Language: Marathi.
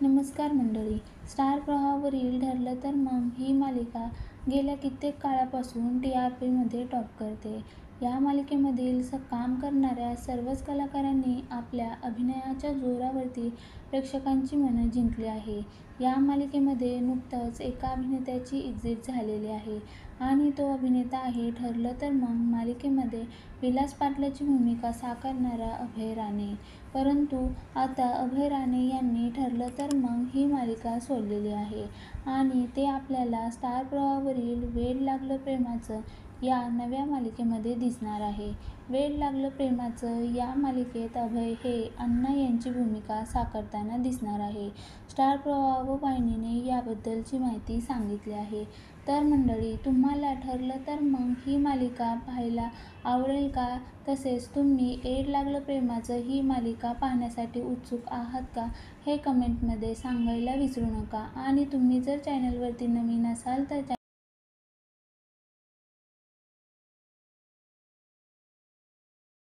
नमस्कार मंडळी. स्टार प्रवाहावरील ठरलं तर मग ही मालिका गेल्या कित्येक काळापासून TRPमध्ये टॉप करते. या मालिकेमधील काम करणाऱ्या सर्वच कलाकारांनी आपल्या अभिनयाच्या जोरावरती प्रेक्षकांची मनं जिंकली आहे. या मालिकेमध्ये नुकतंच एका अभिनेत्याची एक्झिट झालेली आहे आणि तो अभिनेता आहे ठरलं तर मग मालिकेमध्ये विलास पाटलाची भूमिका साकारणारा अभय राणे. परंतु आता अभय राणे यांनी ठरलं तर मग ही मालिका सोडलेली आहे आणि ते आपल्याला स्टार प्रवाहावरील वेड लागलं प्रेमाचं या नव्या मालिकेमध्ये दिसणार आहे. वेड लागलं प्रेमाचं या मालिकेत अभय हे अण्णा यांची भूमिका साकारताना दिसणार आहे. स्टार प्रवाह व वाहिनीने याबद्दलची माहिती सांगितली आहे. तर मंडळी, तुम्हाला ठरलं तर मग ही मालिका पाहायला आवडेल का? तसेच तुम्ही वेड लागलं प्रेमाचं ही मालिका पाहण्यासाठी उत्सुक आहात का? हे कमेंटमध्ये सांगायला विसरू नका आणि तुम्ही जर चॅनलवरती नवीन असाल तर